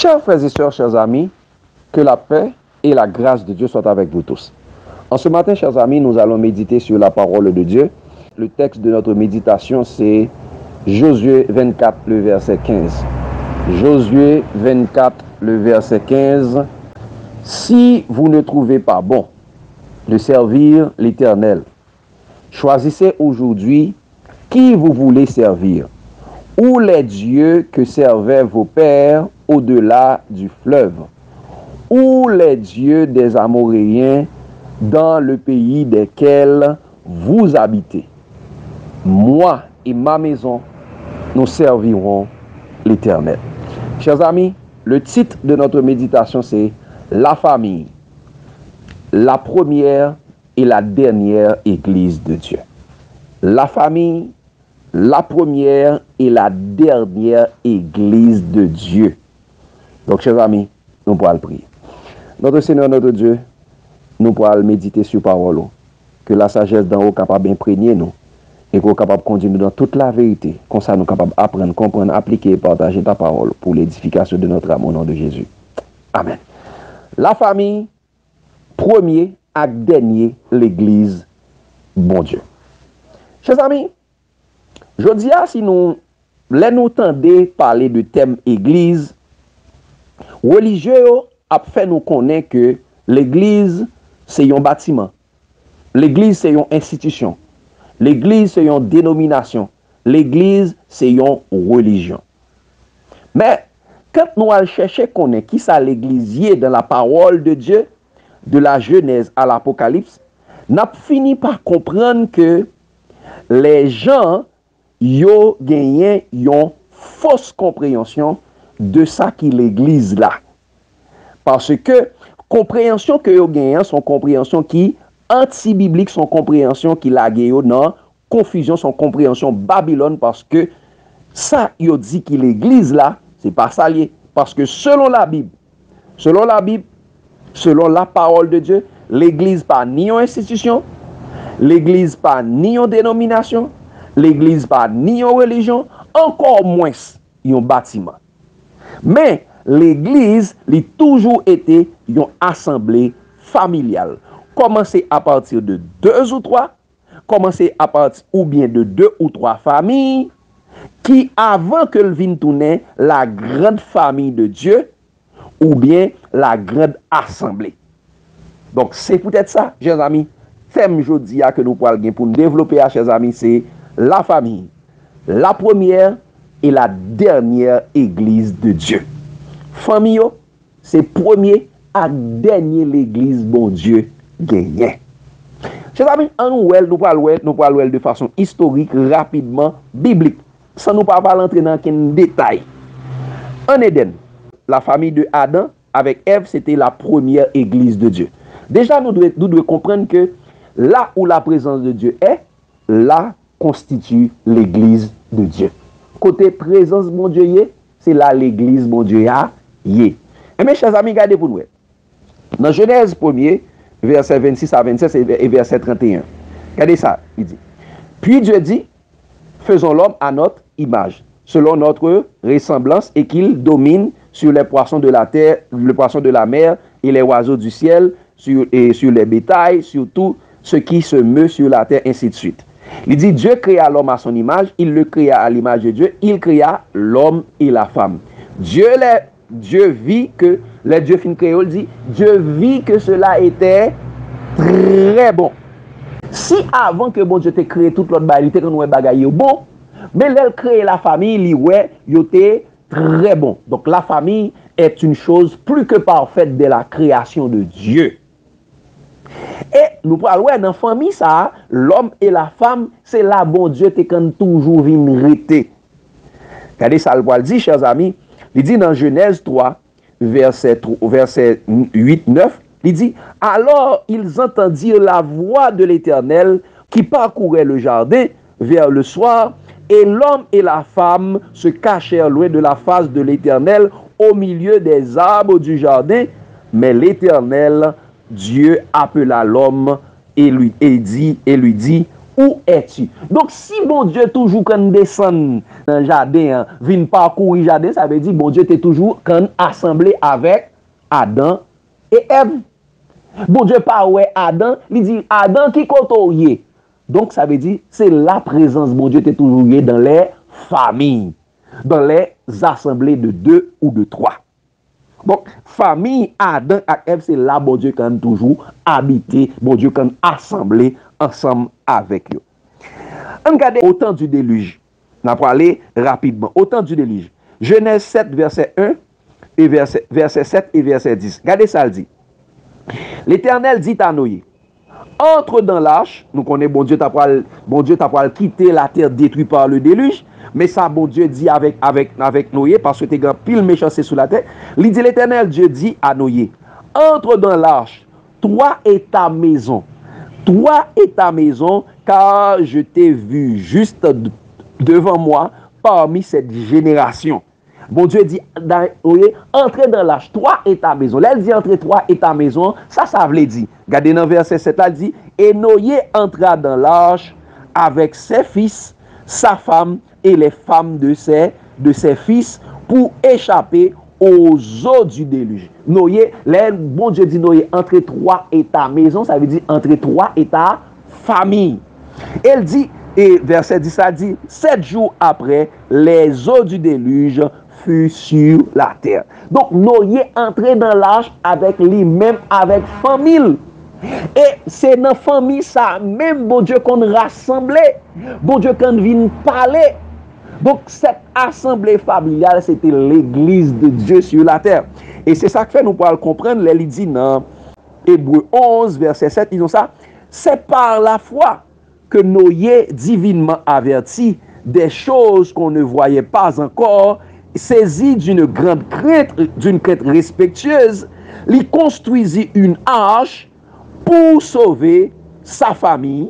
Chers frères et sœurs, chers amis, que la paix et la grâce de Dieu soient avec vous tous. En ce matin, chers amis, nous allons méditer sur la parole de Dieu. Le texte de notre méditation, c'est Josué 24, le verset 15. Josué 24, le verset 15. Si vous ne trouvez pas bon de servir l'Éternel, choisissez aujourd'hui qui vous voulez servir, ou les dieux que servaient vos pères au-delà du fleuve, ou les dieux des Amoréens dans le pays desquels vous habitez. Moi et ma maison, nous servirons l'Éternel. Chers amis, le titre de notre méditation, c'est La famille, la première et la dernière Église de Dieu. La famille, la première et la dernière Église de Dieu. Donc, chers amis, nous pourrons prier. Notre Seigneur, notre Dieu, nous pourrons méditer sur parole, que la sagesse d'en haut capable d'imprégner nous et qu'on capable de conduire nous dans toute la vérité. Comme ça, nous capable d'apprendre, comprendre, appliquer et partager ta parole pour l'édification de notre âme au nom de Jésus. Amen. La famille, premier et dernier, l'Église, bon Dieu. Chers amis, je dis si nous entendons parler de thème Église, religieux a fait nous connaître que l'Église, c'est un bâtiment. L'Église, c'est une institution. L'Église, c'est une dénomination. L'Église, c'est une religion. Mais, quand nous allons chercher connaître qui ça l'Église est dans la parole de Dieu, de la Genèse à l'Apocalypse, nous avons fini par comprendre que les gens ont gagné une fausse compréhension de ça qui l'Église là. Parce que compréhension que yo gagnent son compréhension qui anti-biblique, son compréhension qui la gagne dans confusion, son compréhension Babylone, parce que ça yo dit que l'Église là, c'est pas ça lié, parce que selon la Bible, selon la parole de Dieu, l'Église pas ni une institution, l'Église pas ni une dénomination, l'Église pas ni une religion, encore moins un bâtiment. Mais l'Église a toujours été une assemblée familiale. Commencez à partir de 2 ou 3, commencez à partir ou bien de 2 ou 3 familles qui, avant que le vienne tourner la grande famille de Dieu ou bien la grande assemblée. Donc c'est peut-être ça, chers amis. Thème aujourd'hui que nous pourrons pour nous développer, chers amis, c'est la famille, la première et la dernière Église de Dieu. Famille, c'est premier et dernier l'Église bon Dieu gagné. Chers amis, nous parlons de façon historique, rapidement, biblique, sans nous pas entrer dans quel détail. En Éden, la famille de Adam avec Ève, c'était la première Église de Dieu. Déjà, nous devons comprendre que là où la présence de Dieu est, là constitue l'Église de Dieu. Côté présence mon Dieu, c'est là l'Église mon Dieu y. Et mes chers amis, regardez pour nous. Dans Genèse 1er, verset 26 à 27 et verset 31. Regardez ça, il dit. Puis Dieu dit, faisons l'homme à notre image, selon notre ressemblance, et qu'il domine sur les poissons de la terre, le poisson de la mer et les oiseaux du ciel, sur les bétails, sur tout ce qui se meut sur la terre, ainsi de suite. Il dit, Dieu créa l'homme à son image, il le créa à l'image de Dieu, il créa l'homme et la femme. Dieu vit que, les dieux fin créole dit, Dieu vit que cela était très bon. Si avant que bon Dieu te crée toute l'autre barité que nous bagaille bon, mais l'elle crée la famille, il était très bon. Donc la famille est une chose plus que parfaite de la création de Dieu. Et nous parlons dans la famille, ça, l'homme et la femme, c'est là bon Dieu te quand toujours vérité. Regardez ça, le dit, chers amis, il dit dans Genèse 3, verset 8-9, il dit, alors ils entendirent la voix de l'Éternel qui parcourait le jardin vers le soir, et l'homme et la femme se cachèrent loin de la face de l'Éternel au milieu des arbres du jardin, mais l'Éternel Dieu appela l'homme et lui dit, où es-tu? Donc, si bon Dieu toujours quand descend dans le jardin, vient parcourir le jardin, ça veut dire bon Dieu t'es toujours quand assemblé avec Adam et Ève. Bon Dieu pas ouais Adam, il dit Adam qui côtoie. Donc, ça veut dire c'est la présence bon Dieu t'es toujours dans les familles, dans les assemblées de 2 ou de 3. Donc, famille Adam et Ève, c'est là, bon Dieu, quand toujours habité, bon Dieu, quand assemblé ensemble avec eux. On regarde au temps du déluge. On va parler rapidement. Au temps du déluge. Genèse 7, verset 1 et verset 7 et verset 10. Regardez ça, il dit. L'Éternel dit à Noé, entre dans l'arche. Nous connaissons, bon Dieu t'a pas quitté la terre détruite par le déluge. Mais ça, bon Dieu dit avec Noé, parce que t'es grand pile méchanceté sous la terre. Il dit, l'Éternel Dieu dit à Noé, entre dans l'arche, toi et ta maison. Toi et ta maison, car je t'ai vu juste devant moi parmi cette génération. Bon Dieu dit, entrez dans l'arche, toi et ta maison. Là, elle dit, entre toi et ta maison, ça veut dire. Regardez dans verset 7, là, elle dit, et Noé entra dans l'arche avec ses fils, sa femme et les femmes de ses fils pour échapper aux eaux du déluge. Noé, là, bon Dieu dit, Noé, entre toi et ta maison, ça veut dire entre toi et ta famille. Elle dit, et verset 10, ça dit, 7 jours après, les eaux du déluge furent sur la terre. Donc, Noé entré dans l'arche avec lui-même, avec famille. Et c'est dans la famille, ça, même bon Dieu qu'on rassemblait, bon Dieu qu'on vient parler. Donc, cette assemblée familiale, c'était l'église de Dieu sur la terre. Et c'est ça que fait, nous pourrons comprendre, il dit dans Hébreux 11, verset 7, ils ont ça, c'est par la foi que Noé, divinement averti des choses qu'on ne voyait pas encore, saisi d'une grande crainte, d'une crainte respectueuse, il construisit une arche pour sauver sa famille,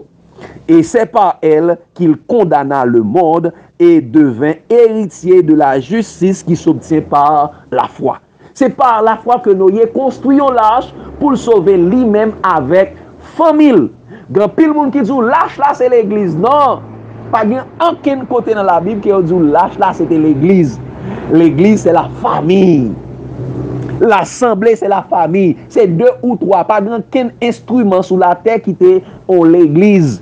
et c'est par elle qu'il condamna le monde et devint héritier de la justice qui s'obtient par la foi. C'est par la foi que Noé construit l'arche pour le sauver lui-même avec famille. Grand pile monde qui dit l'arche là c'est l'église. Non, pas aucun côté dans la Bible qui dit l'arche là c'était l'église. L'église c'est la famille. L'assemblée c'est la famille. C'est 2 ou 3. Pas aucun instrument sur la terre qui était en l'église.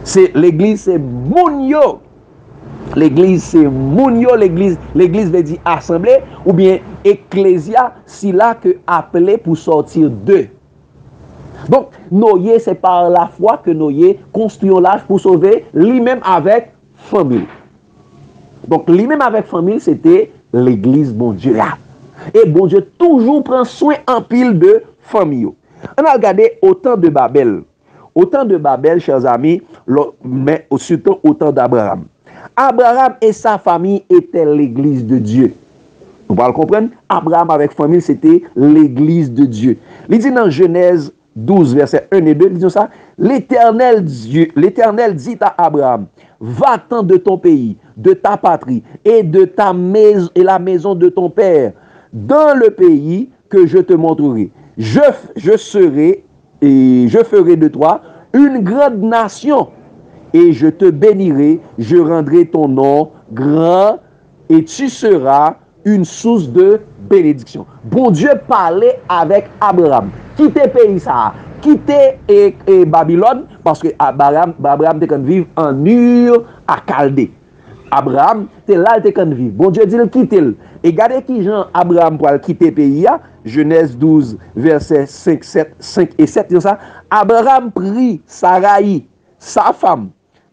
C'est l'église c'est mounio. L'église c'est mounio. L'église veut dire assemblée ou bien ecclésia, si là que appelé pour sortir d'eux. Donc, Noé, c'est par la foi que Noé construit l'arche pour sauver lui-même avec famille. Donc, lui-même avec famille, c'était l'église, bon Dieu, là. Et bon Dieu toujours prend soin en pile de famille. On a regardé au temps de Babel. Au temps de Babel, chers amis, mais surtout au temps d'Abraham. Abraham et sa famille étaient l'église de Dieu. Vous pouvez le comprendre? Abraham avec famille, c'était l'église de Dieu. Il dit dans Genèse 12, versets 1 et 2, disons ça, l'Éternel dit à Abraham, va-t'en de ton pays, de ta patrie et de ta maison et la maison de ton père, dans le pays que je te montrerai. Je serai et je ferai de toi une grande nation et je te bénirai, je rendrai ton nom grand et tu seras une source de bénédiction. Bon Dieu parlait avec Abraham. Quittez pays ça, quittez Babylone, parce que Abraham était vivre en Ur à Chaldée. Abraham, c'est là qu'il était vivre. Bon Dieu dit quittez-le. Et regardez qui Jean Abraham pour quitter pays. Genèse 12, versets 5 et 7. Ça. Abraham prit Sarai, sa femme,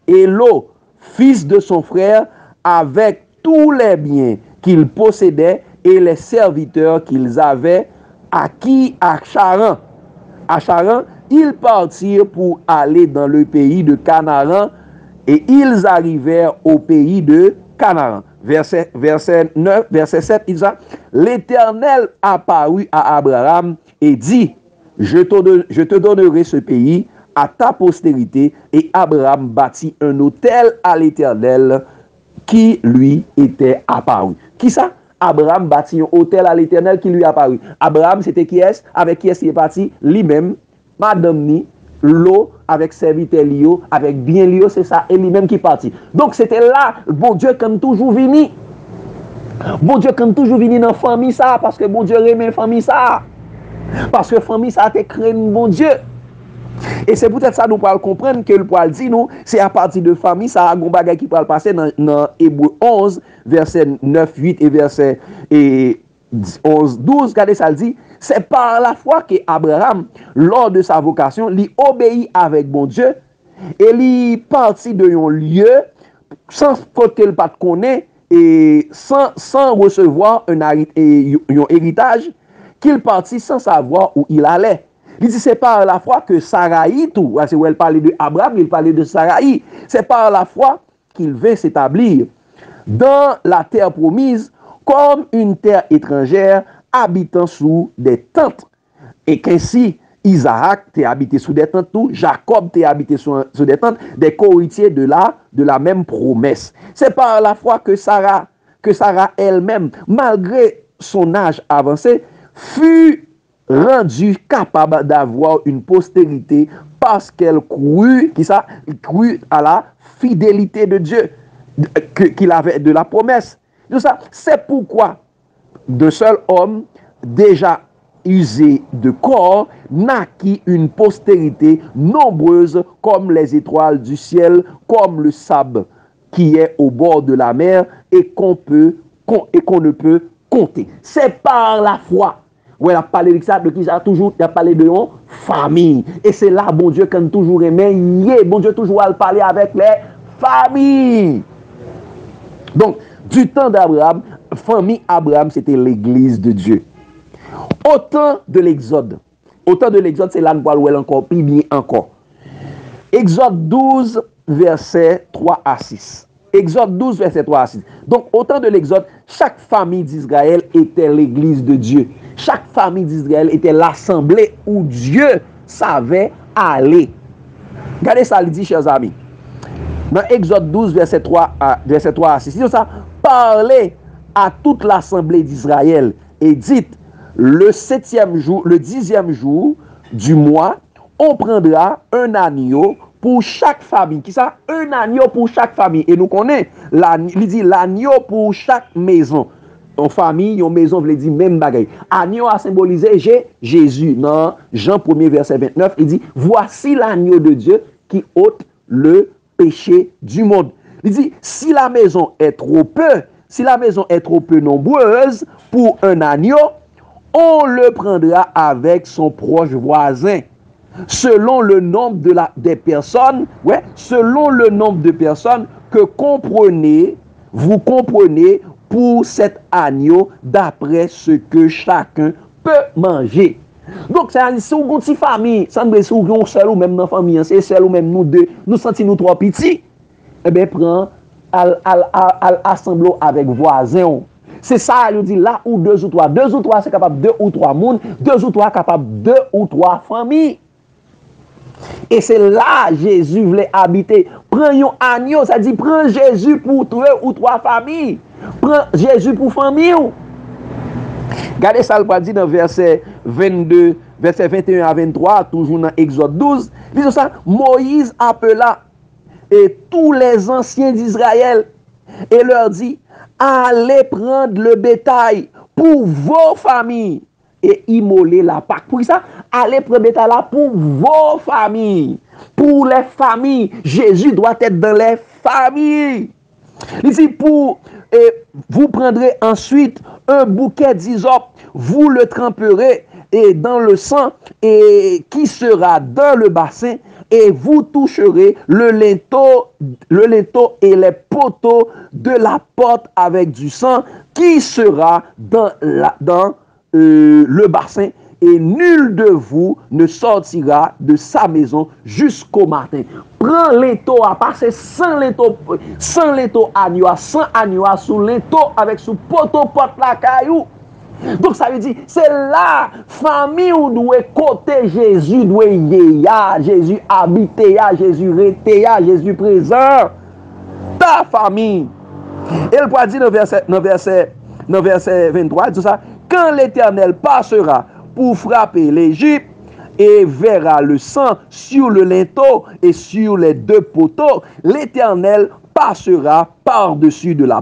et Lot, fils de son frère, avec tous les biens qu'ils possédaient et les serviteurs qu'ils avaient acquis à Charan. À Charan, ils partirent pour aller dans le pays de Canaan et ils arrivèrent au pays de Canaan. Verset 9, verset 7, il dit l'Éternel apparut à Abraham et dit, je te donnerai ce pays à ta postérité. Et Abraham bâtit un autel à l'Éternel qui lui était apparu. Qui ça? Abraham bâtit un autel à l'Éternel qui lui est apparu. Abraham, c'était qui est? Avec qui est-ce qu'il est parti? Lui-même, Madame Ni, Lot, avec serviteur Lio, avec bien Lio, c'est ça, et lui-même qui partit. Donc c'était là, bon Dieu comme toujours vini. Bon Dieu comme toujours vini dans la famille ça, parce que bon Dieu remet la famille ça. Parce que la famille ça a été créé bon Dieu. Et c'est peut-être ça nous pourrons comprendre que le poil dit nous, c'est à partir de famille, ça a un bagage qui peut passer dans Hébreu 11, verset 9, 8 et verset 11, 12, regardez ça le dit, c'est par la foi que Abraham, lors de sa vocation, lui obéit avec bon Dieu et lui partit de un lieu sans côté le pas connaît et sans recevoir un héritage, qu'il partit sans savoir où il allait. Il dit c'est par la foi que Saraï, tout, c'est où elle parlait de Abraham, il parlait de Saraï, c'est par la foi qu'il veut s'établir dans la terre promise comme une terre étrangère habitant sous des tentes. Et qu'ainsi, Isaac t'est habité sous des tentes, tout, Jacob t'est habité sous des tentes, des cohéritiers de la même promesse. C'est par la foi que Sarah elle-même, malgré son âge avancé, fut rendue capable d'avoir une postérité parce qu'elle crut à la fidélité de Dieu qu'il avait de la promesse. C'est pourquoi de seul homme déjà usé de corps naquit une postérité nombreuse comme les étoiles du ciel, comme le sable qui est au bord de la mer et qu'on ne peut compter. C'est par la foi. Ouais, il a parlé de ça, il a parlé de famille. Et c'est là, bon Dieu, quand toujours aimé, bon Dieu toujours à parler avec les familles. Donc, du temps d'Abraham, famille Abraham, c'était l'église de Dieu. Au temps de l'Exode, c'est là nous allons encore plus bien encore. Exode 12, verset 3 à 6. Exode 12, verset 3 à 6. Donc, au temps de l'Exode, chaque famille d'Israël était l'église de Dieu. Chaque famille d'Israël était l'assemblée où Dieu savait aller. Regardez ça, il dit, chers amis. Dans Exode 12, verset 3 à 6, il dit ça, parlez à toute l'assemblée d'Israël et dites, le 10e jour du mois, on prendra un agneau pour chaque famille. Qui ça? Un agneau pour chaque famille. Et nous connaissons, il dit l'agneau pour chaque maison. En famille, en maison, il dit même bagaille. Agneau a symbolisé Jésus. Dans Jean 1er, verset 29, il dit, voici l'agneau de Dieu qui ôte le péché du monde. Il dit, si la maison est trop peu nombreuse pour un agneau, on le prendra avec son proche voisin. Selon le nombre des personnes, selon le nombre de personnes que vous comprenez pour cet agneau d'après ce que chacun peut manger. Donc, c'est une petite famille, ça ne veut pas seul ou même dans la famille, c'est seul ou même nous deux, nous sentons nous trois petits, eh bien, prends, assemblons avec voisins. C'est ça, il dit là où deux ou trois, c'est capable deux ou trois monde, deux ou trois capable deux ou trois familles. Et c'est là Jésus voulait habiter. Prends un agneau, ça dit prends Jésus pour deux ou trois familles. Prends Jésus pour famille. Regardez ça, le dit dans verset 22, verset 21 à 23, toujours dans Exode 12. Il dit ça, Moïse appela et tous les anciens d'Israël et leur dit, allez prendre le bétail pour vos familles et immoler la Pâque. Pour ça, allez prendre le bétail là pour vos familles. Pour les familles. Jésus doit être dans les familles. Il dit, vous prendrez ensuite un bouquet d'hysope, vous le tremperez et dans le sang et qui sera dans le bassin et vous toucherez le linteau et les poteaux de la porte avec du sang qui sera dans le bassin et nul de vous ne sortira de sa maison jusqu'au matin. Prends linteau à passer sans linteau agneau, sans agneau sous linteau avec sous poteau porte la caillou. Donc ça veut dire, c'est la famille où doit côté Jésus, doit y Jésus habiter, Jésus rester, Jésus présent. Ta famille. Et le point dit dans verset 23, tout ça, quand l'Éternel passera pour frapper l'Égypte et verra le sang sur le linteau et sur les deux poteaux, l'Éternel passera par-dessus la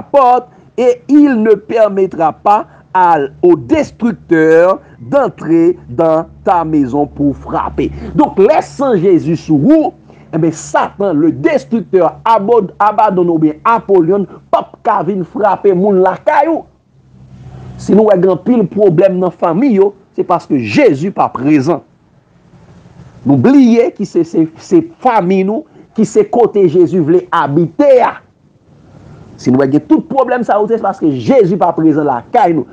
porte, et il ne permettra pas au destructeur d'entrer dans ta maison pour frapper. Donc, laissant Jésus sous vous, eh bien, Satan, le destructeur, abandonne ou bien Apollyon, pas qu'à frapper moun la caillou. Si nous avons un pile problème dans la famille, c'est parce que Jésus n'est pas présent. N'oubliez que c'est famille nous, qui c'est côté Jésus voulait habiter. Si nous avons tout problème, c'est parce que Jésus n'est pas présent là.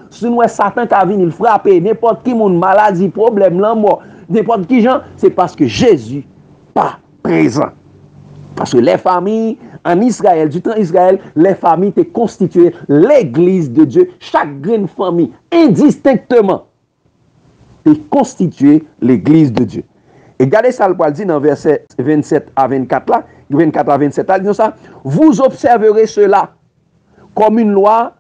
Si nous avons Satan qui a venu frapper, n'importe qui a maladie, problème, la mort, n'importe qui gens, c'est parce que Jésus n'est pas présent. Parce que les familles en Israël, du temps Israël, les familles étaient constituées l'église de Dieu. Chaque grande famille, indistinctement, est constituée l'église de Dieu. Et regardez ça, le Paul dit dans verset 27 à 24 là, 24 à 27 là, il dit ça, vous observerez cela comme une loi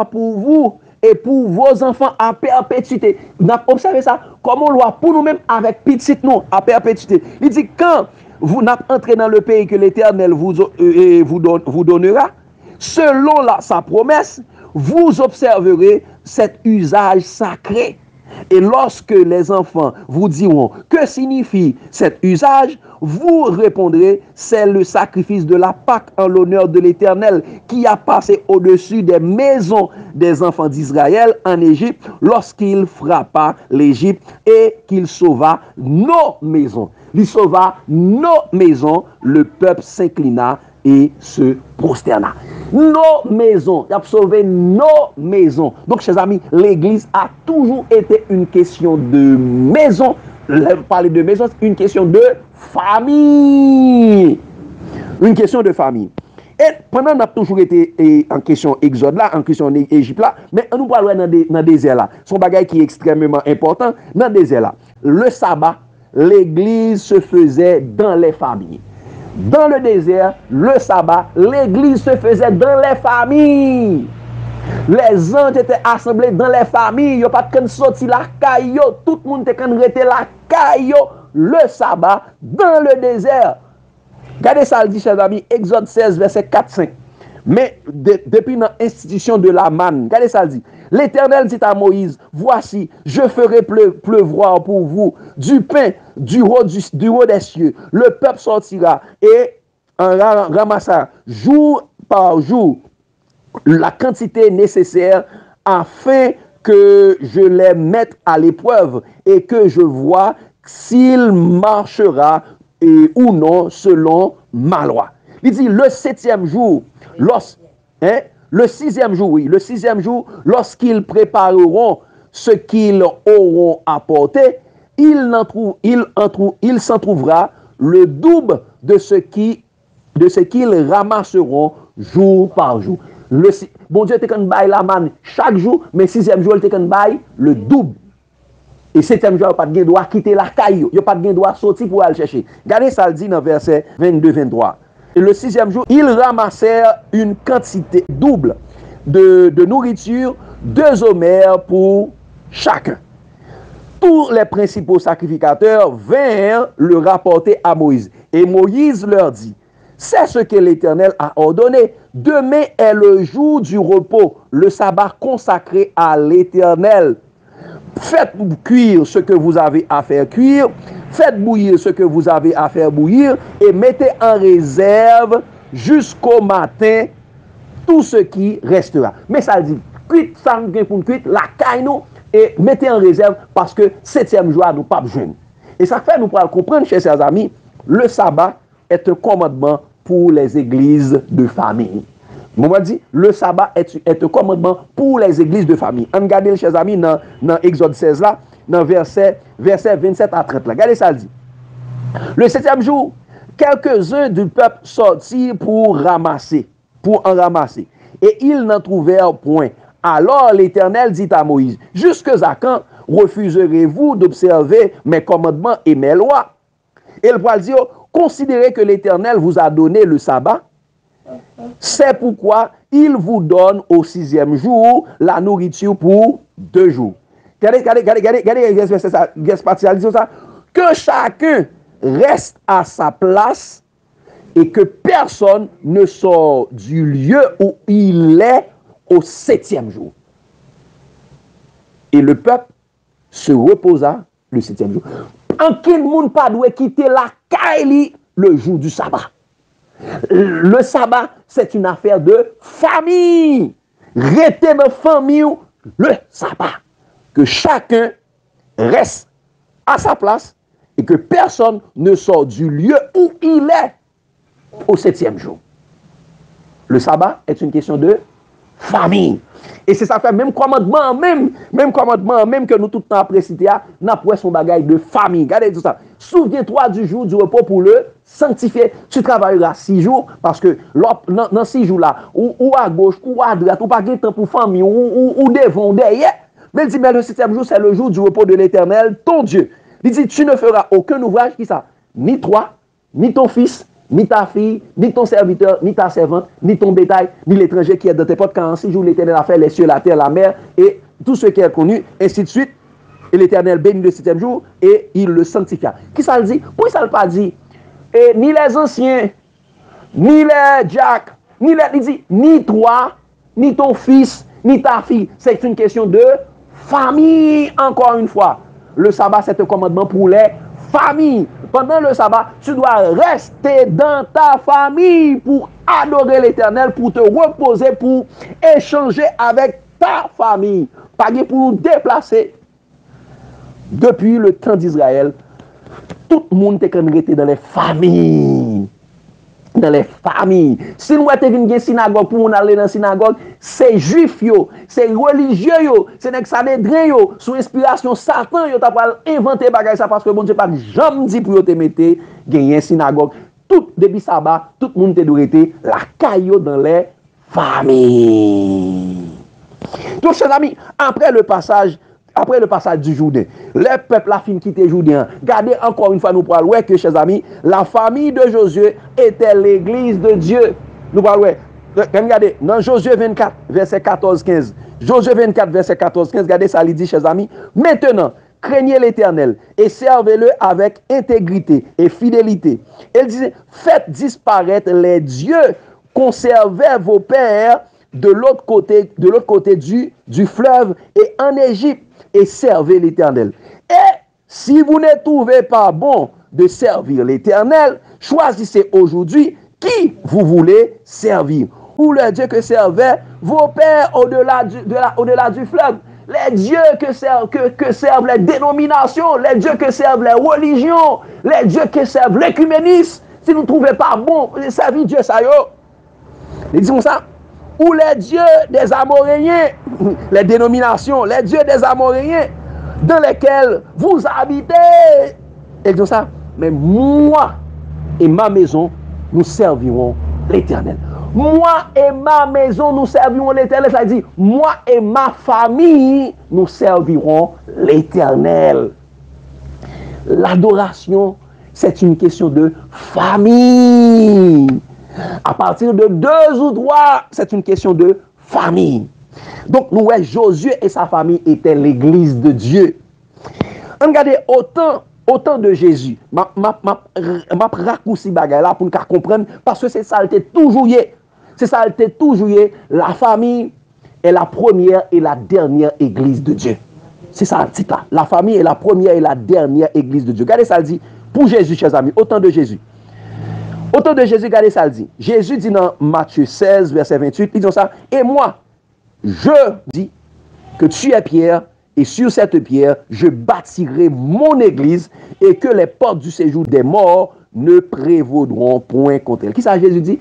pour vous et pour vos enfants à perpétuité. Vous observez ça comme une loi pour nous-mêmes avec petit nous à perpétuité. Il dit quand vous n'entrez dans le pays que l'Éternel vous donnera, selon sa promesse, vous observerez cet usage sacré. Et lorsque les enfants vous diront que signifie cet usage, vous répondrez, c'est le sacrifice de la Pâque en l'honneur de l'Éternel qui a passé au-dessus des maisons des enfants d'Israël en Égypte lorsqu'il frappa l'Égypte et qu'il sauva nos maisons. Il sauva nos maisons, le peuple s'inclina et se prosterna. Nos maisons, il a sauvé nos maisons. Donc, chers amis, l'église a toujours été une question de maison. Parler de maison, c'est une question de famille. Une question de famille. Et pendant qu'on a toujours été en question Exode là, en question Égypte là, mais on nous parle dans le désert là. Son bagage qui est extrêmement important dans le désert là. Le sabbat, l'église se faisait dans les familles. Dans le désert, le sabbat, l'église se faisait dans les familles. Les anges étaient assemblés dans les familles. Il n'y a pas de sorti la caille. Tout le monde était la caille. Le sabbat dans le désert. Regardez ça, le dit, chers amis, Exode 16, verset 4-5. Mais depuis l'institution de la manne, regardez ça, le dit. L'Éternel dit à Moïse, voici, je ferai pleuvoir pour vous du pain du haut des cieux. Le peuple sortira et en ramassant jour par jour la quantité nécessaire afin que je les mette à l'épreuve et que je vois s'il marchera ou non selon ma loi. Il dit le 7e jour, le 6e jour, oui, le 6e jour, lorsqu'ils prépareront ce qu'ils auront apporté, il s'en trouvera le double de ce qu'ils ramasseront jour par jour. Bon Dieu, te bail la manne chaque jour, mais 6e jour, il te bail le double. Et 7e jour, il n'y a pas de droit quitter la caille, il n'y a pas de droit sortir pour aller chercher. Regardez ça, le dit dans verset 22-23. Et le 6e jour, ils ramassèrent une quantité double de nourriture, 2 homères pour chacun. Tous les principaux sacrificateurs vinrent le rapporter à Moïse. Et Moïse leur dit, c'est ce que l'Éternel a ordonné. Demain est le jour du repos, le sabbat consacré à l'Éternel. Faites cuire ce que vous avez à faire cuire, faites bouillir ce que vous avez à faire bouillir et mettez en réserve jusqu'au matin tout ce qui restera. Mais ça dit, cuite ça pour cuite la caille nous et mettez en réserve parce que 7e jour nous pas besoin. Et ça fait nous pour comprendre, chers amis, le sabbat est un commandement pour les églises de famille. Moi, dit, le sabbat est un commandement pour les églises de famille. Regardez, chers amis, dans Exode 16, là, dans verset 27 à 30. Là. Regardez ça, dit. Le 7e jour, quelques-uns du peuple sortirent pour en ramasser. Et ils n'en trouvèrent point. Alors l'Éternel dit à Moïse, jusqu'à quand refuserez-vous d'observer mes commandements et mes lois? Et le poil dit, considérez que l'Éternel vous a donné le sabbat. C'est pourquoi il vous donne au 6e jour la nourriture pour 2 jours. Regardez, ça. Que chacun reste à sa place et que personne ne sort du lieu où il est au 7e jour. Et le peuple se reposa le 7e jour. Aucun monde pas doit quitter la caille le jour du sabbat. Le sabbat, c'est une affaire de famille. Restez dans la famille le sabbat. Que chacun reste à sa place et que personne ne sort du lieu où il est au 7e jour. Le sabbat est une question de famille. Et c'est ça fait même commandement, même que nous tout le temps apprécions, nous avons son bagage de famille. Regardez tout ça. Souviens-toi du jour du repos pour le sanctifier. Tu travailleras 6 jours parce que dans 6 jours-là, ou à gauche, ou à droite, ou pas de temps pour famille, ou devant, ou derrière. Mais il dit, mais le 7e jour, c'est le jour du repos de l'Éternel, ton Dieu. Il dit, tu ne feras aucun ouvrage qui ça, ni toi, ni ton fils, ni ta fille, ni ton serviteur, ni ta servante, ni ton bétail, ni l'étranger qui est dans tes portes, car en 6 jours l'Éternel a fait les cieux, la terre, la mer, et tout ce qui est connu, ainsi de suite. Et l'Éternel bénit le 7e jour, et il le sanctifia. Qui ça le dit? Pourquoi ça ne le pas dit? Et ni les anciens, ni les Jack, il dit, ni toi, ni ton fils, ni ta fille. C'est une question de famille, encore une fois. Le sabbat, c'est un commandement pour les familles. Pendant le sabbat, tu dois rester dans ta famille pour adorer l'Éternel, pour te reposer, pour échanger avec ta famille. Pas pour nous déplacer. Depuis le temps d'Israël, tout le monde était resté dans les familles. Dans les familles. Si nous avons une synagogue pour nous aller dans la synagogue, c'est juif, c'est religieux, c'est nexanédrien, sous inspiration Satan, yo t'a pas inventé bagay ça parce que bon Dieu pas jamais dit pour te mettre gagner une synagogue. Tout depuis sabbat, tout le monde te doit être la caillou dans les familles. Donc chers amis, après le passage du Jourdain, le peuple a fini de quitter Jourdain. Regardez encore une fois, nous parlons que, chers amis, la famille de Josué était l'église de Dieu. Nous parlons, regardez, dans Josué 24, verset 14-15. Josué 24, verset 14-15, regardez ça, il dit, chers amis, maintenant, craignez l'Éternel et servez-le avec intégrité et fidélité. Il disait, faites disparaître les dieux, conservez vos pères de l'autre côté du fleuve et en Égypte, et servez l'Éternel. Et si vous ne trouvez pas bon de servir l'Éternel, choisissez aujourd'hui qui vous voulez servir. Ou le Dieu que servaient vos pères au-delà du fleuve. Les dieux que servent les dénominations, les dieux que servent les religions, les dieux que servent l'écuménisme. Si vous ne trouvez pas bon, servir Dieu, ça y est. Disons ça. Ou les dieux des Amoréens, les dénominations, les dieux des Amoréens, dans lesquels vous habitez. Et disons ça. Mais moi et ma maison, nous servirons l'Éternel. Moi et ma maison, nous servirons l'Éternel. Ça dit, moi et ma famille, nous servirons l'Éternel. L'adoration, c'est une question de famille. À partir de 2 ou 3, c'est une question de famille. Donc, nous, Josué et sa famille étaient l'église de Dieu. Regardez, autant de Jésus, m'a raccourci bagay là pour nous comprendre, parce que c'est ça, c'est ça, la famille est la première et la dernière église de Dieu. C'est ça, le titre là. La famille est la première et la dernière église de Dieu. Regardez ça, le dit, pour Jésus, chers amis, autant de Jésus. Autant de Jésus, regardez ça, le dit. Jésus dit dans Matthieu 16, verset 28, il dit ça, et moi, je dis que tu es Pierre, et sur cette pierre, je bâtirai mon église, et que les portes du séjour des morts ne prévaudront point contre elle. Qui ça, Jésus dit?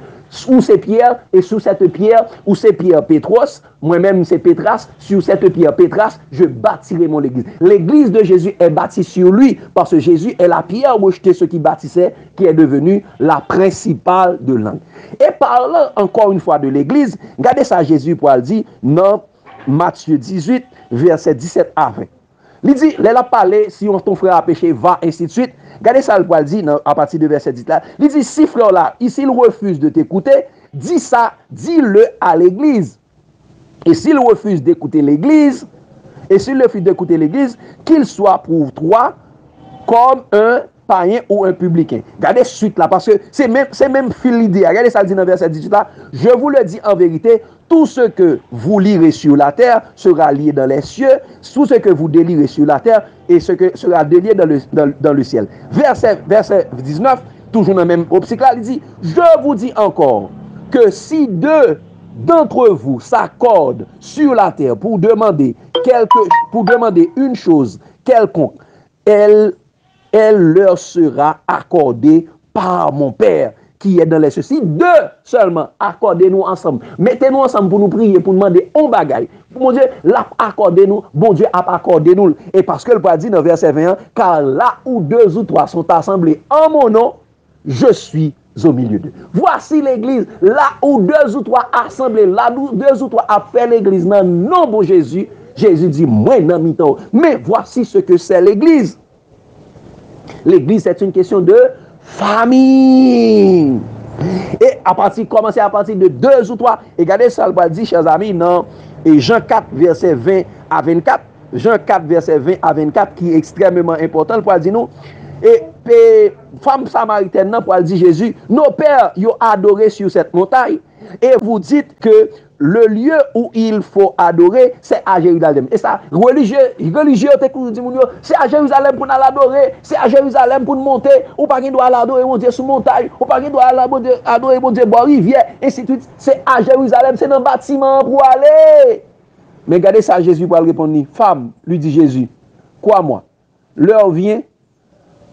Ou c'est Pierre, et sous cette pierre, ou c'est Pierre Pétros, moi-même c'est Pétras, sur cette pierre Pétras, je bâtirai mon église. L'église de Jésus est bâtie sur lui, parce que Jésus est la pierre rejetée, ce qui bâtissait, qui est devenue la principale de l'angle. Et parlant encore une fois de l'église, regardez ça, Jésus pour le dire, dans Matthieu 18, verset 17 à 20. Il dit, il a parlé, si ton frère a péché, va, ainsi de suite. Regardez ça, le dit à partir de verset 10 là. Il dit, si frère là, ici il refuse de t'écouter, dis ça, dis-le à l'église. Et s'il refuse d'écouter l'église, Et s'il refuse d'écouter l'Église, qu'il soit pour toi comme un païen ou un publicain. Regardez suite là, parce que c'est même fil l'idée. Regardez ça dit dans verset 18 là. Je vous le dis en vérité, tout ce que vous lirez sur la terre sera lié dans les cieux, tout ce que vous délirez sur la terre et ce que sera délié dans le ciel. Verset 19, toujours dans le même optique là, il dit, je vous dis encore que si deux d'entre vous s'accordent sur la terre pour demander une chose quelconque, elle leur sera accordée par mon Père qui est dans les cieux. Si deux seulement, accordez-nous ensemble. Mettez-nous ensemble pour nous prier, pour demander un bagaille. Mon Dieu, là, accordez-nous, bon Dieu a accordé nous. Et parce que le Père dit dans verset 21, car là où deux ou trois sont assemblés en mon nom, je suis au milieu d'eux. Voici l'église, là où deux ou trois assemblés, là où deux ou trois a fait l'église, dans le nom de Jésus, Jésus dit, moi, non, mi-temps. Mais voici ce que c'est l'église. L'église, c'est une question de famille. Et commencer à partir de 2 ou 3. Et regardez ça, le Paul dit, chers amis, non. Et Jean 4, verset 20 à 24. Jean 4, verset 20 à 24, qui est extrêmement important. Le Paul dit, nous. Et femme samaritaine, pour dire Jésus, nos pères, ils ont adoré sur cette montagne. Et vous dites que le lieu où il faut adorer, c'est à Jérusalem. Et ça, religieux, c'est à Jérusalem pour nous adorer, c'est à Jérusalem pour nous monter, ou pas qu'il doit adorer mon Dieu sous montagne, ou pas qu'il doit adorer mon Dieu bois rivière, et ainsi de suite. C'est à Jérusalem, c'est dans le bâtiment pour aller. Mais regardez ça, Jésus pour répondre, femme, lui dit Jésus, crois-moi, l'heure vient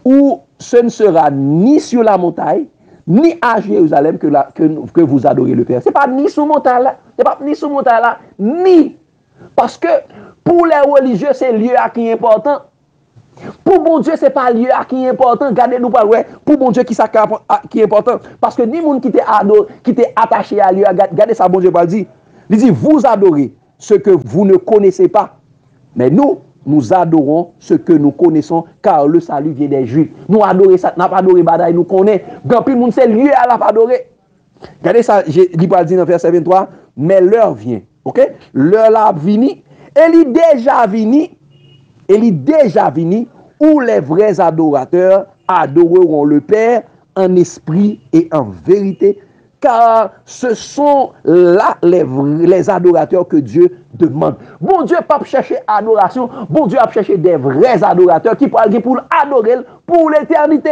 où ce ne sera ni sur la montagne, ni à Jérusalem que vous adorez le Père. Ce n'est pas ni sur montagne là, c'est pas ni sur montagne là, ni. Parce que pour les religieux, c'est le lieu qui est important. Pour bon Dieu, ce n'est pas le lieu qui est important. Regardez-nous pas, ouais. Pour bon Dieu, qui est important. Parce que ni monde qui t'est attaché à lui, regardez ça, bon Dieu, dit. Il dit, vous adorez ce que vous ne connaissez pas. Mais nous adorons ce que nous connaissons, car le salut vient des Juifs. Nous adorons ça, nous pas adoré badaï, nous connaissons. Grand pile monde c'est lieu à la pas adorer. Regardez ça, il parle dit dans verset 23, mais l'heure vient, OK? L'heure là vini, elle est déjà vini où les vrais adorateurs adoreront le Père en esprit et en vérité, car ce sont là les adorateurs que Dieu demande. Bon Dieu pas chercher adoration, bon Dieu a cherché des vrais adorateurs qui parlent pour adorer pour l'éternité.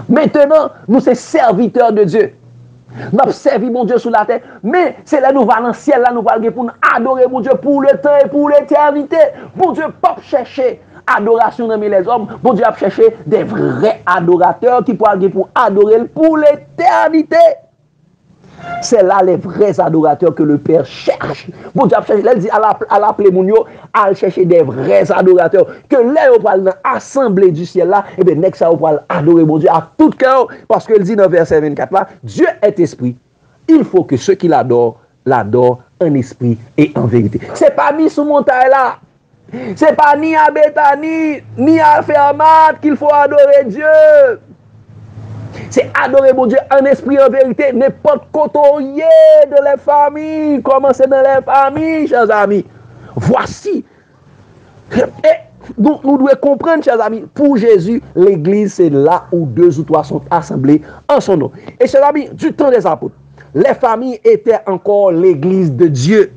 Maintenant, nous sommes serviteurs de Dieu. Nous avons servi mon Dieu sous la terre, mais c'est là nous allons dans le ciel, là nous parlons pour adorer mon Dieu pour le temps et pour l'éternité. Bon Dieu pas chercher adoration dans les hommes, bon Dieu a cherché des vrais adorateurs qui pourraient pour adorer pour l'éternité. C'est là les vrais adorateurs que le Père cherche. Bon Dieu a cherché, il dit à l'appeler Mounio, à chercher des vrais adorateurs. Que là, on parle dans l'assemblée du ciel là, et bien, next ça, on parle adorer mon Dieu à tout cœur. Parce qu'il dit dans verset 24 là, Dieu est esprit. Il faut que ceux qui l'adorent en esprit et en vérité. C'est pas mis sous montagne là. C'est pas ni à Bethanie, ni à Fermat qu'il faut adorer Dieu. C'est adorer mon Dieu en esprit et en vérité. N'importe côté de les familles. Commencez dans les familles, chers amis. Voici. Et nous devons comprendre, chers amis, pour Jésus, l'église, c'est là où 2 ou 3 sont assemblés en son nom. Et chers amis, du temps des apôtres, les familles étaient encore l'église de Dieu.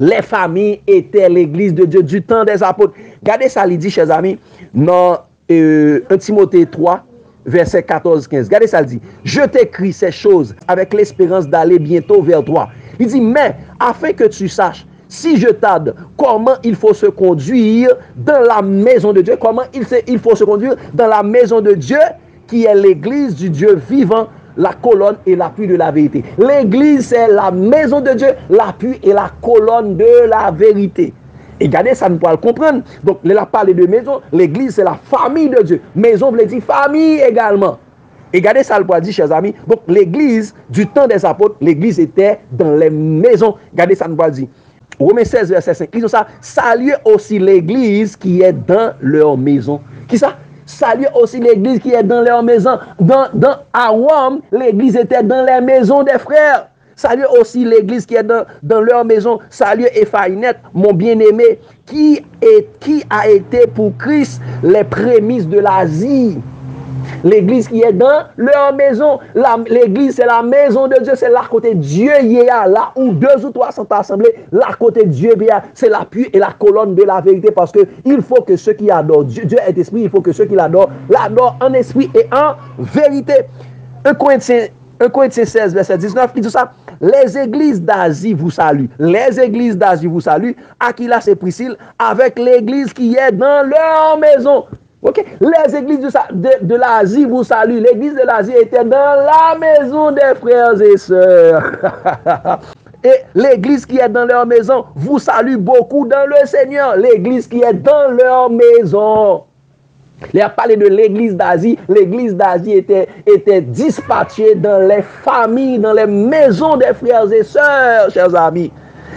Les familles étaient l'église de Dieu du temps des apôtres. Regardez ça, il dit, chers amis, dans 1 Timothée 3, verset 14-15. Regardez ça, il dit, je t'écris ces choses avec l'espérance d'aller bientôt vers toi. Il dit, mais afin que tu saches, si je tarde, comment il faut se conduire dans la maison de Dieu, comment il faut se conduire dans la maison de Dieu, qui est l'église du Dieu vivant, la colonne et l'appui de la vérité. L'église, c'est la maison de Dieu, l'appui et la colonne de la vérité. Et regardez, ça nous peut le comprendre. Donc, il a parlé de maison. L'église, c'est la famille de Dieu. Maison, vous dire famille également. Et regardez, ça le peut dire, chers amis. Donc, l'église, du temps des apôtres, l'église était dans les maisons. Regardez, ça nous peut dire. Romains 16, verset 5. Ils ont ça. Saluez aussi l'église qui est dans leur maison. Qui ça? Saluez aussi l'église qui est dans leur maison. À Rome, l'église était dans les maisons des frères. Salue aussi l'église qui est dans leur maison. Salue Éphaïnette, mon bien-aimé, qui a été pour Christ les prémices de l'Asie. L'église qui est dans leur maison. L'église, c'est la maison de Dieu. C'est là côté Dieu y est là où 2 ou 3 sont assemblés. Là côté Dieu y est. C'est l'appui et la colonne de la vérité. Parce que il faut que ceux qui adorent Dieu, Dieu est esprit. Il faut que ceux qui l'adorent en esprit et en vérité. 1 Corinthiens 16, verset 19, il dit ça. Les églises d'Asie vous saluent. Les églises d'Asie vous saluent. Aquila et Priscille avec l'église qui est dans leur maison. Okay. Les églises de l'Asie vous saluent. L'église de l'Asie était dans la maison des frères et sœurs. Et l'église qui est dans leur maison vous salue beaucoup dans le Seigneur. L'église qui est dans leur maison. Il a parlé de l'église d'Asie. L'église d'Asie était dispatchée dans les familles, dans les maisons des frères et sœurs, chers amis.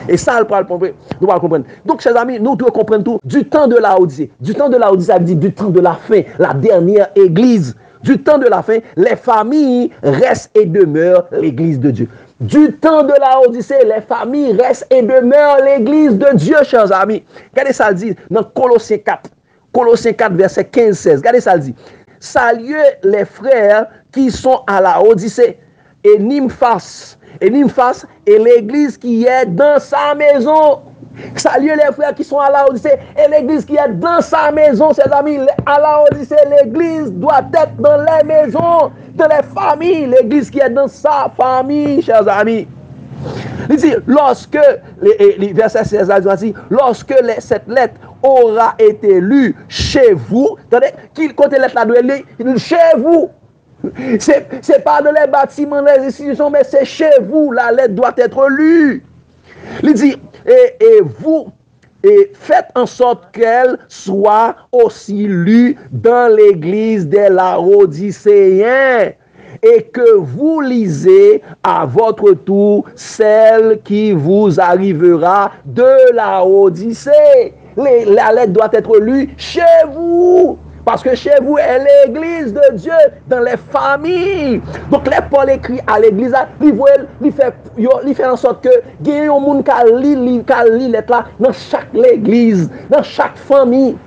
Et ça, nous allons comprendre. Donc, chers amis, nous devons comprendre tout du temps de la Odyssée. Du temps de la Odyssée, ça veut dire du temps de la fin, la dernière église. Du temps de la fin, les familles restent et demeurent l'église de Dieu. Du temps de la Odyssée, les familles restent et demeurent l'église de Dieu, chers amis. Regardez ça, dit dans Colossiens 4. Colossiens 4, verset 15-16. Regardez ça, dit. Saluez les frères qui sont à la Odyssée et Nymphas et l'église qui est dans sa maison. Saluez les frères qui sont à la Odyssée et l'église qui est dans sa maison, ses amis. À la Odyssée, l'église doit être dans les maisons, dans les familles. L'église qui est dans sa famille, chers amis. Il dit, lorsque, verset 16, lorsque cette lettre aura été lue chez vous, attendez, côté lettre là doit lire chez vous. C'est pas dans les bâtiments, les institutions, mais c'est chez vous. La lettre doit être lue. Il dit, et vous, faites en sorte qu'elle soit aussi lue dans l'église des Laodicéens. Et que vous lisez à votre tour celle qui vous arrivera de la Odyssée. La lettre doit être lue chez vous. Parce que chez vous est l'église de Dieu dans les familles. Donc, les Paul écrit à l'église, il fait en sorte que il y ait un monde qui lit lettre là dans chaque église, dans chaque famille.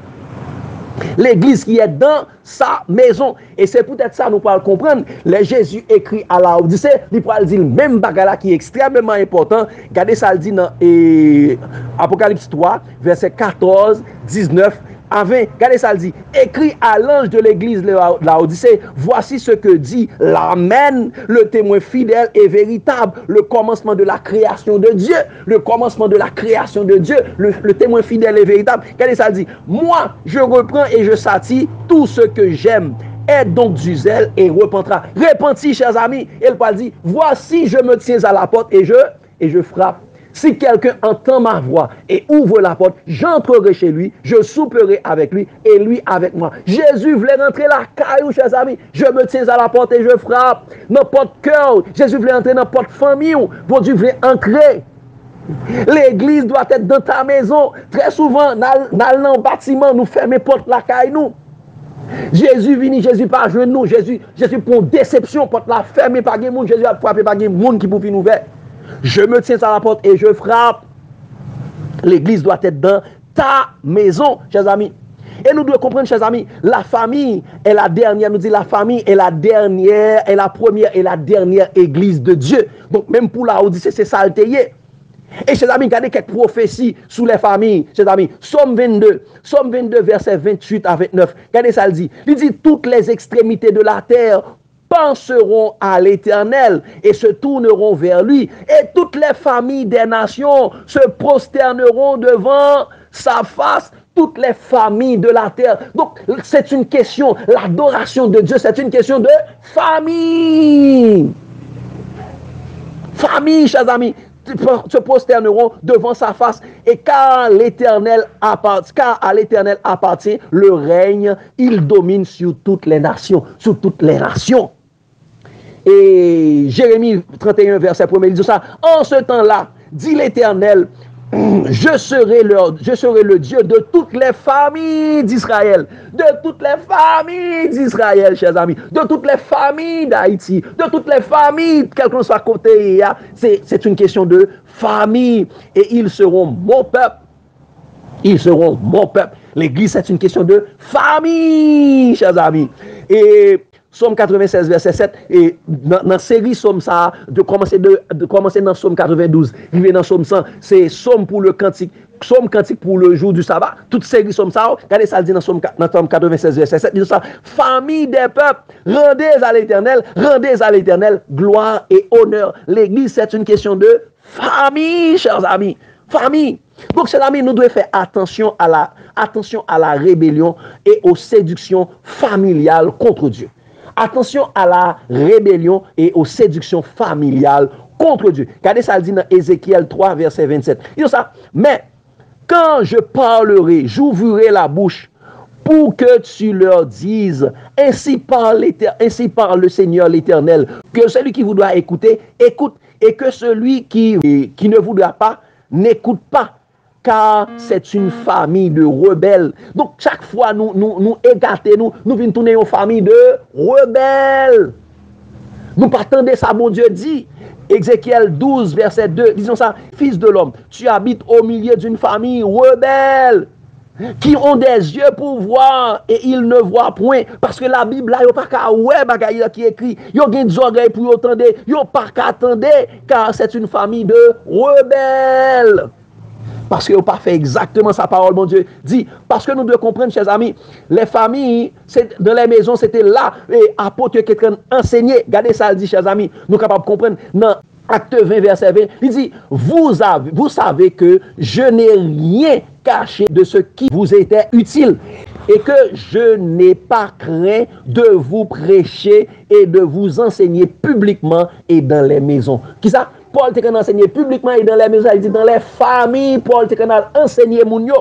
L'église qui est dans sa maison. Et c'est peut-être ça nous pouvons comprendre. Les Jésus écrit à la Odyssée, il peut dire même bagala qui est extrêmement important. Regardez ça, il dit dans Apocalypse 3, verset 14, 19 à 20. Regardez ça, il dit, écrit à l'ange de l'église de la Odyssée, voici ce que dit l'Amen, le témoin fidèle et véritable, le commencement de la création de Dieu. Le commencement de la création de Dieu, le témoin fidèle et véritable. Regardez ça, il dit, moi, je reprends et je satis tout ce que j'aime. Aide donc du zèle et repentira. Repentis, chers amis. Elle parle dit, voici, je me tiens à la porte et je frappe. Si quelqu'un entend ma voix et ouvre la porte, j'entrerai chez lui, je souperai avec lui et lui avec moi. Jésus voulait rentrer la caillou, chers amis. Je me tiens à la porte et je frappe. Dans porte cœur, Jésus voulait entrer dans porte famille. Bon Dieu voulait entrer. L'église doit être dans ta maison. Très souvent, dans le bâtiment, nous fermons porte la caillou. Jésus vini, Jésus pas joindre nous. Jésus pour déception, porte la fermée par des monde. Jésus a frappé par des monde qui pour nous ouvrir. Je me tiens à la porte et je frappe. L'église doit être dans ta maison, chers amis. Et nous devons comprendre, chers amis, la famille est la dernière, nous dit la famille est la dernière, est la première et la dernière église de Dieu. Donc même pour la Odyssée, c'est ça le taillé. Et chers amis, regardez quelques prophéties sur les familles, chers amis. Somme 22, verset 28 à 29. Regardez ça, il dit, toutes les extrémités de la terre penseront à l'Éternel et se tourneront vers lui. Et toutes les familles des nations se prosterneront devant sa face. Toutes les familles de la terre. Donc, c'est une question, l'adoration de Dieu, c'est une question de famille. Famille, chers amis, se prosterneront devant sa face. Et car à l'Éternel appartient le règne, il domine sur toutes les nations, sur toutes les nations. Et Jérémie 31, verset 1, il dit ça. En ce temps-là, dit l'Éternel, je serai le Dieu de toutes les familles d'Israël. De toutes les familles d'Israël, chers amis. De toutes les familles d'Haïti. De toutes les familles, quel que soit côté. C'est une question de famille. Et ils seront mon peuple. Ils seront mon peuple. L'église, c'est une question de famille, chers amis. Et Somme 96, verset 7, et dans la série Somme ça, de commencer dans Somme 92, arriver dans Somme 100, c'est Somme pour le cantique, Somme cantique pour le jour du sabbat, toute série Somme ça, regardez ça dit dans Somme 96, verset 7, dit ça, famille des peuples, rendez à l'Éternel gloire et honneur. L'église, c'est une question de famille, chers amis, famille. Donc, chers amis, nous devons faire attention à la rébellion et aux séductions familiales contre Dieu. Attention à la rébellion et aux séductions familiales contre Dieu. Regardez ça, le dit dans Ézéchiel 3, verset 27. Il dit ça, mais quand je parlerai, j'ouvrirai la bouche pour que tu leur dises, ainsi parle le Seigneur l'Éternel, que celui qui voudra écouter, écoute, et que celui qui ne voudra pas, n'écoute pas. Car c'est une famille de rebelles. Donc, chaque fois, nous écarter, nous venons tourner une famille de rebelles. Nous pas attendre ça, bon Dieu dit. Ézéchiel 12, verset 2, disons ça, fils de l'homme, tu habites au milieu d'une famille rebelle, qui ont des yeux pour voir et ils ne voient point. Parce que la Bible, là, il n'y a pas qu'à ouais, bagaille qui écrit. Il y a des oreilles pour entendre. Il n'y a pas qu'à attendre, car c'est une famille de rebelles. Parce que vous pas fait exactement sa parole, mon Dieu dit. Parce que nous devons comprendre, chers amis, les familles, dans les maisons, c'était là, et apôtre qui est enseigné. Regardez ça, il dit, chers amis, nous sommes capables de comprendre. Dans Acte 20, verset 20, il dit, vous savez que je n'ai rien caché de ce qui vous était utile, et que je n'ai pas craint de vous prêcher et de vous enseigner publiquement et dans les maisons. Qui ça? Paul te enseigné publiquement et dans les maisons, il dit dans les familles, Paul te enseigné moun yo.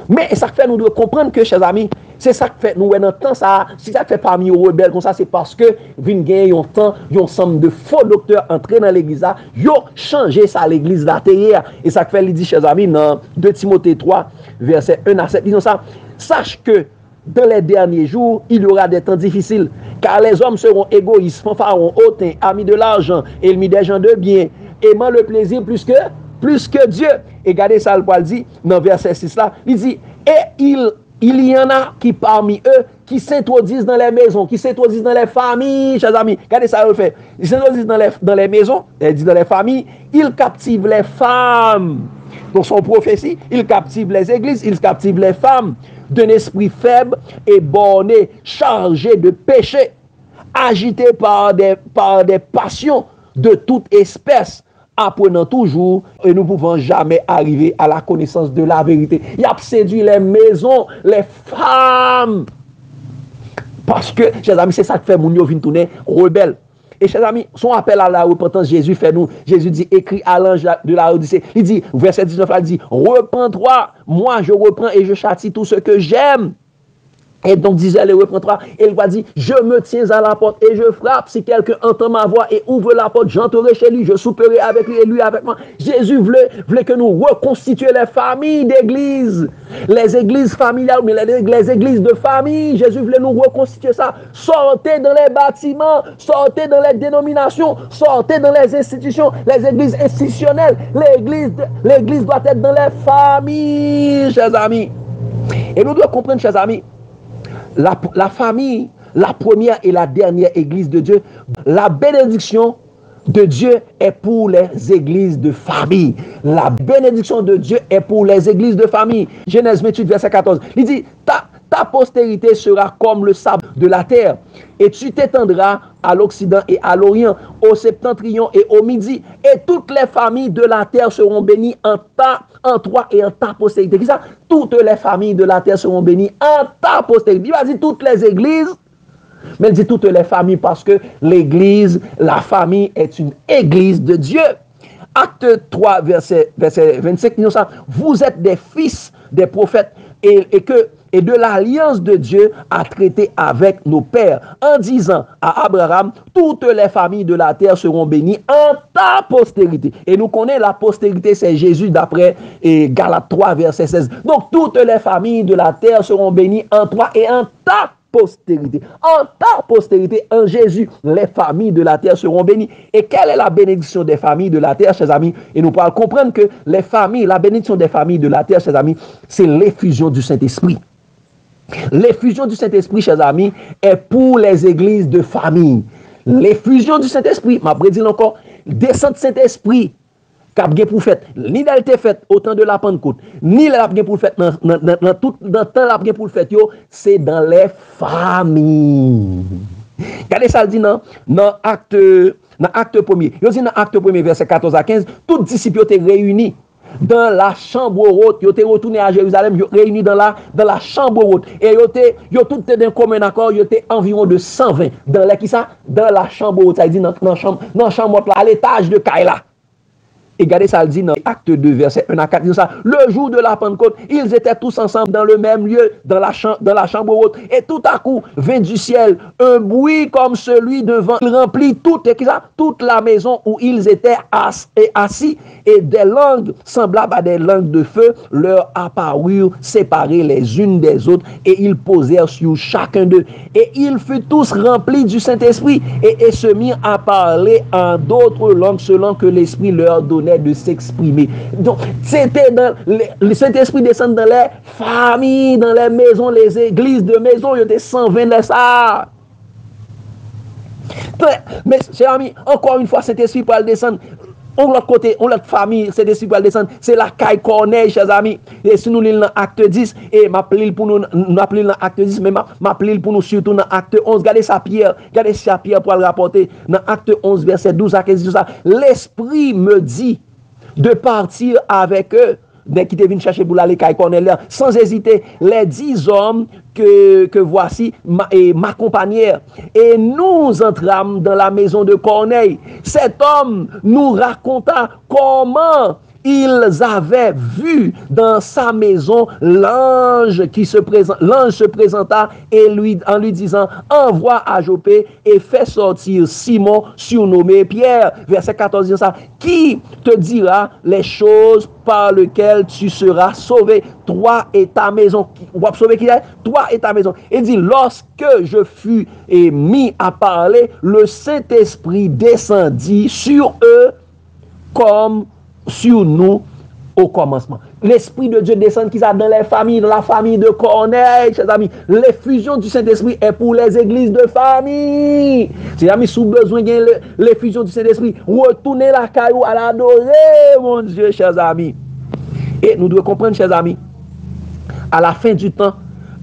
Mais ça fait nous devons comprendre que, chers amis, c'est ça que fait nous dans temps ça, si ça fait parmi les rebelles comme ça, c'est parce que vinn gen yon temps, yon ensemble de faux docteurs entrés dans l'église là, yo changé ça l'église là terre. Et ça fait il dit, chers amis, dans 2 Timothée 3 verset 1 à 7, disons ça, sache que dans les derniers jours, il y aura des temps difficiles, car les hommes seront égoïstes, fanfarons, hautains, amis de l'argent, ennemis des gens de bien, aimant le plaisir plus que Dieu. Et regardez ça, le Paul dit, dans verset 6 là, il dit, et il y en a qui parmi eux, qui s'introduisent dans les maisons, qui s'introduisent dans les familles, chers amis. Regardez ça, il fait. Ils s'introduisent dans les maisons, il dit dans les familles, ils captivent les femmes. Dans son prophétie, ils captivent les églises, ils captivent les femmes d'un esprit faible et borné, chargé de péché, agité par des passions de toute espèce, apprenant toujours et nous ne pouvons jamais arriver à la connaissance de la vérité. Il a séduit les maisons, les femmes. Parce que, chers amis, c'est ça que fait mon yo vin tourner rebelle. Et chers amis, son appel à la repentance, Jésus fait nous. Jésus dit, écrit à l'ange de la Odyssée. Il dit, verset 19, il dit, repens-toi, moi je reprends et je châtie tout ce que j'aime. Et donc disait le reprendra, et il va dire, je me tiens à la porte et je frappe. Si quelqu'un entend ma voix et ouvre la porte, j'entrerai chez lui, je souperai avec lui et lui avec moi. Jésus voulait que nous reconstituions les familles d'église, les églises familiales, mais les églises de famille. Jésus voulait nous reconstituer ça. Sortez dans les bâtiments, sortez dans les dénominations, sortez dans les institutions, les églises institutionnelles. L'église doit être dans les familles, chers amis. Et nous devons comprendre, chers amis, la famille, la première et la dernière église de Dieu, la bénédiction de Dieu est pour les églises de famille. La bénédiction de Dieu est pour les églises de famille. Genèse 28, verset 14. Il dit, ta postérité sera comme le sable de la terre, et tu t'étendras à l'Occident et à l'Orient, au septentrion et au midi, et toutes les familles de la terre seront bénies en toi et en ta postérité. Qui ça? Toutes les familles de la terre seront bénies en ta postérité. Il va dire toutes les églises, mais il dit toutes les familles parce que l'église, la famille est une église de Dieu. Acte 3, verset 25, nous ça, vous êtes des fils des prophètes et et de l'alliance de Dieu a traité avec nos pères en disant à Abraham, toutes les familles de la terre seront bénies en ta postérité. Et nous connaissons la postérité, c'est Jésus d'après Galates 3, verset 16. Donc toutes les familles de la terre seront bénies en toi et en ta postérité. En ta postérité, en Jésus, les familles de la terre seront bénies. Et quelle est la bénédiction des familles de la terre, chers amis? Et nous pouvons comprendre que les familles, la bénédiction des familles de la terre, chers amis, c'est l'effusion du Saint-Esprit. L'effusion du Saint-Esprit, chers amis, est pour les églises de famille. L'effusion du Saint-Esprit, m'a prédit encore, descente Saint-Esprit, cap gen pour fait, ni d'elle te fait au temps de la Pentecôte, ni la gen pour fait dans tout dans temps la gen pour fait yo, c'est dans les familles. Regardez ça dit dans acte 1er. Yo dit dans acte 1er verset 14 à 15, tous disciples étaient réunis dans la chambre haute, ils étaient retournés à Jérusalem, ils réunis dans la chambre haute et ils tout étaient d'un commun accord, ils étaient environ de 120 dans la qui ça dans la chambre haute, ça dit dans chambre haute là à l'étage de Kaila. Et regardez ça, le dit dans acte 2, verset 1 à 4, ça, le jour de la Pentecôte, ils étaient tous ensemble dans le même lieu, dans la chambre haute, et tout à coup, vint du ciel un bruit comme celui de vent. Il remplit toute la maison où ils étaient assis, et des langues semblables à des langues de feu leur apparurent séparées les unes des autres, et ils posèrent sur chacun d'eux. Et ils furent tous remplis du Saint-Esprit, et se mirent à parler en d'autres langues selon que l'Esprit leur donnait de s'exprimer. Donc, c'était dans le Saint-Esprit descend dans les familles, dans les maisons, les églises de maisons, il y a des 120 de ça. Mais, chers amis, encore une fois, Saint-Esprit pour le descendre. On l'autre côté, on l'autre famille, Saint-Esprit pour le descendre. C'est la caille Corneille, chers amis. Et si nous lisons dans acte 10, et m'appelez pour nous dans acte 10, mais m'appelez pour nous surtout dans acte 11. Regardez ça Pierre pour le rapporter. Dans acte 11, verset 12 à 15, tout ça. L'Esprit me dit de partir avec eux, qui te viennent chercher pour l'aller caille Corneille, sans hésiter, les 10 hommes que voici m'accompagnèrent. Et nous entrâmes dans la maison de Corneille. Cet homme nous raconta comment ils avaient vu dans sa maison l'ange se présenta et en lui disant, envoie à Jopé et fais sortir Simon surnommé Pierre. Verset 14 dit ça, qui te dira les choses par lesquelles tu seras sauvé, toi et ta maison. Vous avez sauvé qui est? Toi et ta maison. Il dit, lorsque je fus mis à parler, le Saint-Esprit descendit sur eux comme sur nous au commencement. L'Esprit de Dieu descend qui ça dans les familles, dans la famille de Corneille, chers amis. L'effusion du Saint-Esprit est pour les églises de famille. Chers amis, sous besoin de l'effusion du Saint-Esprit, retournez la caillou à l'adorer, mon Dieu, chers amis. Et nous devons comprendre, chers amis, à la fin du temps,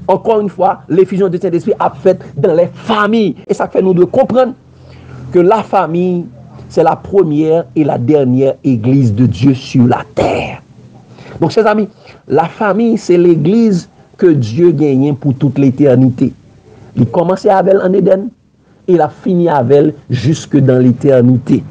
encore une fois, l'effusion du Saint-Esprit a fait dans les familles. Et ça fait nous devons comprendre que la famille, c'est la première et la dernière église de Dieu sur la terre. Donc, chers amis, la famille, c'est l'église que Dieu gagne pour toute l'éternité. Il commençait avec elle en Éden, et il a fini avec elle jusque dans l'éternité.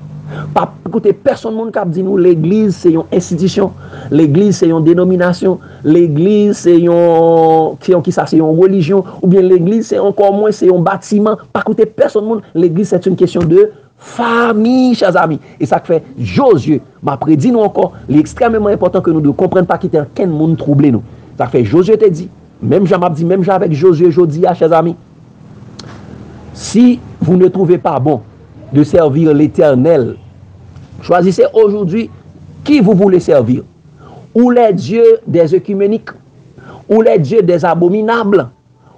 Pas écoutez, personne ne peut dire nous, l'église, c'est une institution, l'église, c'est une dénomination, l'église, c'est une religion, ou bien l'église, c'est encore moins, c'est un bâtiment. Pas écoutez, personne ne l'église, c'est une question de famille, chers amis. Et ça fait Josué m'a prédit nous encore, l'extrêmement important que nous ne comprenions pas qu'il y a qu'un monde troublé nous. Ça fait Josué te dit, même Jean m'a dit, même Jean avec Josué, jeudi, chers amis, si vous ne trouvez pas bon de servir l'Éternel, choisissez aujourd'hui qui vous voulez servir. Ou les dieux des œcuméniques, ou les dieux des abominables,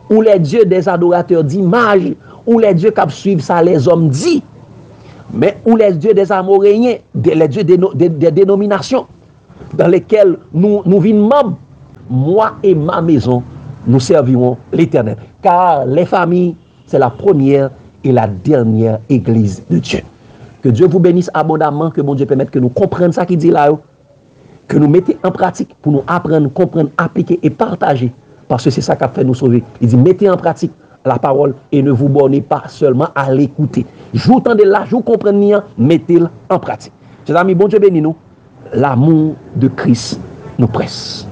ou les dieux des adorateurs d'images, ou les dieux qui suivent ça les hommes dits, mais ou les dieux des Amoréens, les dieux des dénominations dans lesquelles nous vivons membres, moi et ma maison, nous servirons l'Éternel. Car les familles, c'est la première et la dernière église de Dieu. Que Dieu vous bénisse abondamment, que bon Dieu permette que nous comprenions ça qu'il dit là, que nous mettions en pratique pour nous apprendre, comprendre, appliquer et partager. Parce que c'est ça qui a fait nous sauver. Il dit, mettez en pratique la parole et ne vous bornez pas seulement à l'écouter. Je vous tendez là, je vous comprends, mettez-le en pratique. Chers amis, bon Dieu bénisse nous. L'amour de Christ nous presse.